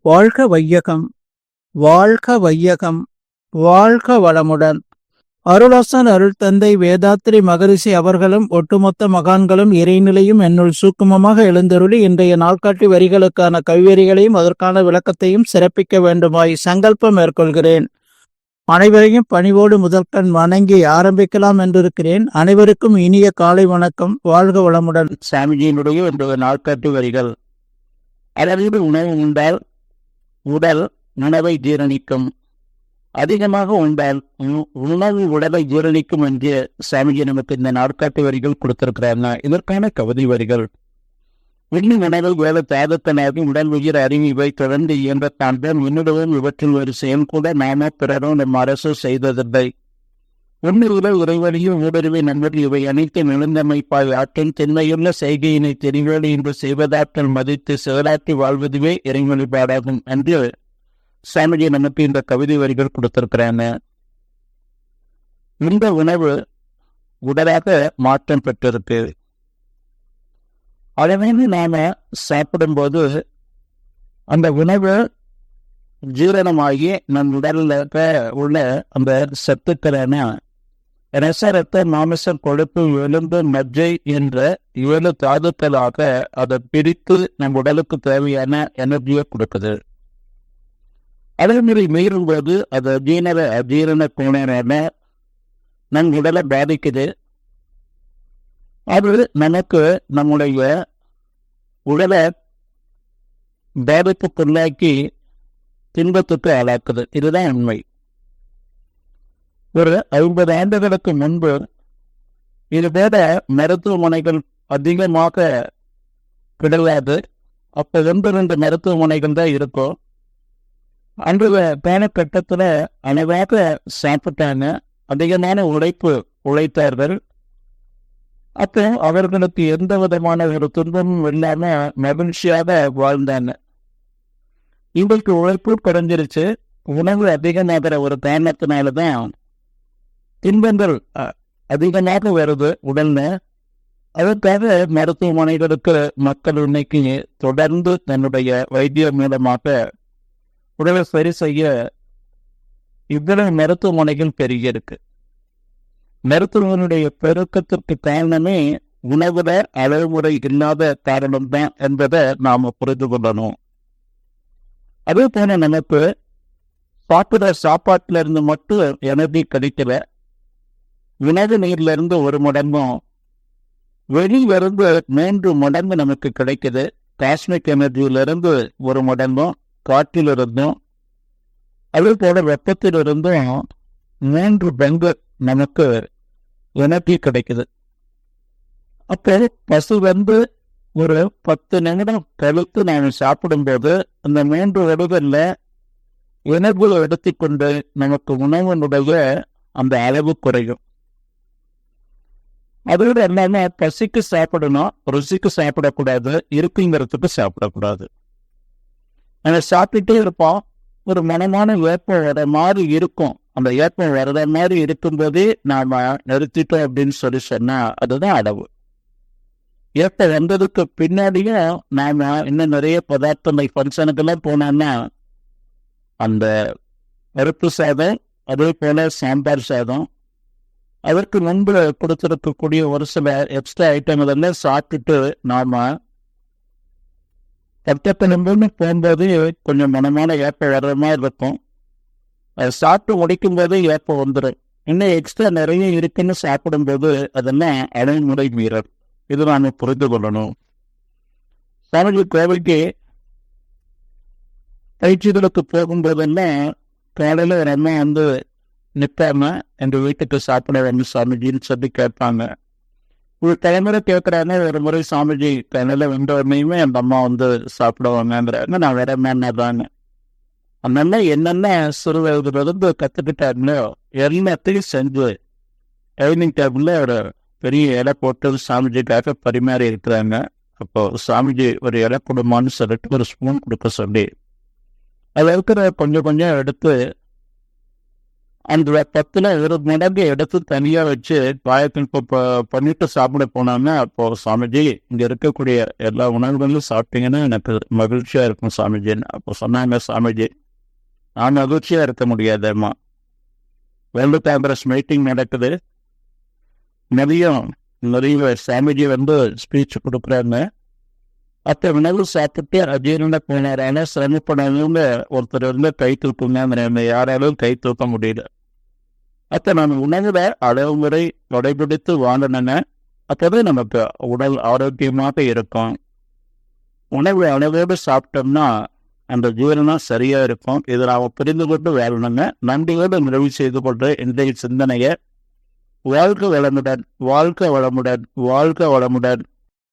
வாழ்க வையகம், வாழ்க வையகம், வாழ்க வளமுடன். அருளாசன் அருள் தந்தை வேதாத்ரி மகரிஷி அவர்களும் ஒட்டுமொத்த மகான்களும் இறைநிலையும் என்னுள் சூக்குமமாக எழுந்தருளி இன்றைய நாள்காட்டி வரிகளுக்கான கவிவரிகளையும் அதற்கான விளக்கத்தையும் சிறப்பிக்க வேண்டுமாய் சங்கல்பம் மேற்கொள்கிறேன். அனைவரையும் பணிவோடு முதற்கண் வணங்கி ஆரம்பிக்கலாம் என்றிருக்கிறேன். அனைவருக்கும் இனிய காலை வணக்கம். வாழ்க வளமுடன். சாமிஜியினுடைய இன்றைய நாள்காட்டி வரிகள். அளவீடு உணவு உண்டால் உடல் உணவை ஜீரணிக்கும். அதிகமாக உண்டால் உணவு உடலை ஜீரணிக்கும் என்று சாமிஜி நமக்கு இந்த நாட்காட்டு வரிகள் கொடுத்திருக்கிறாங்க. இதற்கான கவிதை வரிகள். விண்ணு உணவில் வேலை தேதத்தனாகும் உடல் உயிர் அறிவு இவை தொடர்ந்து இயன்றத்தான் விண்ணுடவும் இவற்றில் ஒரு செயல் கூட நாம பிறரும் நம் அரசு செய்ததில்லை. உண்மையுள்ள உறைவழியும் ஊடுருவை நண்பர்கள் இவை அனைத்து நிலந்தமைப்பாய் ஆற்றல் திண்மையுள்ள செய்கையினை தெரிவேடு என்று செய்வதாற்றல் மதித்து செயலாற்றி வாழ்வதுவே இறைவழிபாடாகும் என்று சாமிஜி நமக்கு இந்த கவிதை வரிகள் கொடுத்திருக்கிறாங்க. இந்த உணவு உடலாக மாற்றம் பெற்றிருக்கு. அதனால நாம சாப்பிடும்போது அந்த உணவு ஜீரணமாகி நம் உடலில் உள்ள அந்த சத்துக்களான ரசரத்த மாமிசம் கொழுப்பு எலும்பு மஜ்ஜை என்ற 7 தாதுக்களாக அதை பிரித்து நம் உடலுக்கு தேவையான எனர்ஜியை கொடுக்குது. அதேமாதிரி மீறும்போது அது அஜீரண கோணரான நம் உடலை பாதிக்குது. அது நமக்கு நம்முடைய உடலை பாதிப்புக்குள்ளாக்கி துன்பத்துக்கு ஆளாக்குது. இதுதான் உண்மை. ஒரு 50 ஆண்டுகளுக்கு முன்பு இது போல மருத்துவமனைகள் அதிகமாக கிடையாது. அப்போ 2 மருத்துவமனைகள் தான் இருக்கும். அன்று பேனக்கட்டத்தில் அனைவராக சாப்பிட்டாங்க. அதிகமான உழைத்தார்கள். அப்போ அவர்களுக்கு எந்த விதமான ஒரு துன்பமும் இல்லாமல் மகிழ்ச்சியாக வாழ்ந்தாங்க. இவருக்கு உழைப்பு குறைஞ்சிருச்சு. உணவு அதிகமாகிற ஒரு காரணத்தினால்தான் துன்பங்கள் அதிகமாக வருது உடல்ல. அதற்காக மருத்துவமனைகளுக்கு மக்கள் இன்னைக்கு தொடர்ந்து தன்னுடைய வைத்தியம் மூலமாக உடலை சரி செய்ய இவ்வளவு மருத்துவமனைகள் பெருகியிருக்கு. மருத்துவனுடைய பெருக்கத்திற்கு காரணமே உணவுல அளவுமுறை இல்லாத காரணம்தான் என்பதை நாம புரிந்து கொள்ளணும். அதே போல நமக்கு சாப்பிட சாப்பாட்டுல இருந்து மட்டும் எனர்ஜி கிடைக்கல. உணவு நீர்ல இருந்து 1 மடங்கும் வெளியிலிருந்து 3 மடங்கு நமக்கு கிடைக்குது. காஸ்மிக் எனர்ஜியிலிருந்து 1 மடங்கும், காற்றிலிருந்தும் அதே போல வெப்பத்திலிருந்தும் 3 பங்கு நமக்கு எனர்ஜி கிடைக்குது. அப்போ பசு ஒரு 10 நிமிடம் கழித்து நாம் சாப்பிடும்போது அந்த 3 விடுதல்ல உணர்வு எடுத்துக்கொண்டு நமக்கு உணவினுடைய அந்த அளவு குறையும். அதோட எல்லாமே பசிக்கு சாப்பிடணும், ருசிக்கு சாப்பிடக்கூடாது, இருக்குங்கிறதுக்கு சாப்பிடக்கூடாது. நம்ம சாப்பிட்டுட்டே இருப்போம். ஒரு மனமான ஏப்பம் வர மாதிரி இருக்கும். அந்த ஏப்பம் வர்ற மாதிரி இருக்கும்போதே நாம நிறுத்திட்டோம் அப்படின்னு சொன்னா அதுதான் அளவு. ஏப்பம் வந்ததுக்கு பின்னாடியே நாம இன்னும் நிறைய பதார்த்தங்கள் ஃபங்க்ஷனுக்கெல்லாம் போனோம்னா அந்த பருப்பு சாதம், அதே போல சாம்பார் சாதம், அதற்கு முன்பு கொடுத்திருக்கக்கூடிய ஒரு சில எக்ஸ்ட்ரா ஐட்டங்கள் எல்லாம் சாப்பிட்டுட்டு நாம கட்டத்திலிருந்து போகும்போது கொஞ்சம் மனமான ஏப்பம் வர்ற மாதிரி இருக்கும். அதை சாப்பிட்டு முடிக்கும் போது ஏப்பம் வந்துடும். இன்னும் எக்ஸ்ட்ரா நிறைய இருக்குன்னு சாப்பிடும்போது அதெல்லாம் அடைமுறை மீறல். இது நாம புரிந்து கொள்ளணும். சாமிஜி கோவிலுக்கு பயிற்சிகளுக்கு போகும்போதெல்லாம் காலையில் ஒரு அம்மா நிற்காம எங்கள் வீட்டுக்கு சாப்பிட வேண்டும் சாமிஜின்னு சொல்லி கேட்பாங்க. ஒரு தலைமுறை கேட்குறாங்க. ஒரு முறை சாமிஜி காலையில் வந்தோடனேயுமே அந்த அம்மா சாப்பிடுவாங்கன்றாங்க. நான் வேற மேனாங்க. அதனால என்னென்ன சிறு வயதுலேருந்து கற்றுக்கிட்டாங்களோ எல்லாத்தையும் செஞ்சு டைனிங் டேபிளில் ஒரு பெரிய இலை போட்டு சாமிஜிக்காக பரிமாறி இருக்கிறாங்க. அப்போ சாமிஜி ஒரு இலை கொடுமான்னு சொல்லிட்டு ஒரு ஸ்பூன் கொடுக்க சொல்லி அதை இருக்கிற கொஞ்சம் கொஞ்சம் எடுத்து அந்த 10ல் ஒரு மடங்கு எடுத்து தனியாக வச்சு பாயத்தில் பண்ணிட்டு சாப்பிட போனோம்னா, அப்போ சாமிஜி இங்கே இருக்கக்கூடிய எல்லா உணவுகளும் சாப்பிட்டீங்கன்னா எனக்கு மகிழ்ச்சியாக இருக்கும் சாமிஜின்னு அப்போ சொன்னாங்க. சாமிஜி, நான் மகிழ்ச்சியாக இருக்க முடியாதேம்மா, வேர்ல்டு காங்கிரஸ் மீட்டிங் நடக்குது, நிறைய சாமிஜி ஸ்பீச் கொடுக்குறாங்க. அப்போ உணவு சாப்பிட்டு அஜீரண போனாரான சிரமப்படாதவங்க ஒருத்தர் கை தூக்குங்க, யாராலும் கை தூக்க முடியல. அப்போ நம்ம உணவில் அளவு முறை கடைபிடித்து வாழணுங்க. அப்போதான் நமக்கு உடல் ஆரோக்கியமாக இருக்கும். உணவு அளவோடு சாப்பிட்டோம்னா அந்த ஜீரணம் சரியாக இருக்கும். இதை நாம் புரிந்து கொண்டு வாழணுங்க. நன்றியோடு நிறைவு செய்து கொண்டு இன்றைய சிந்தனையை வாழ்க வளமுடன், வாழ்க வளமுடன், வாழ்க வளமுடன்.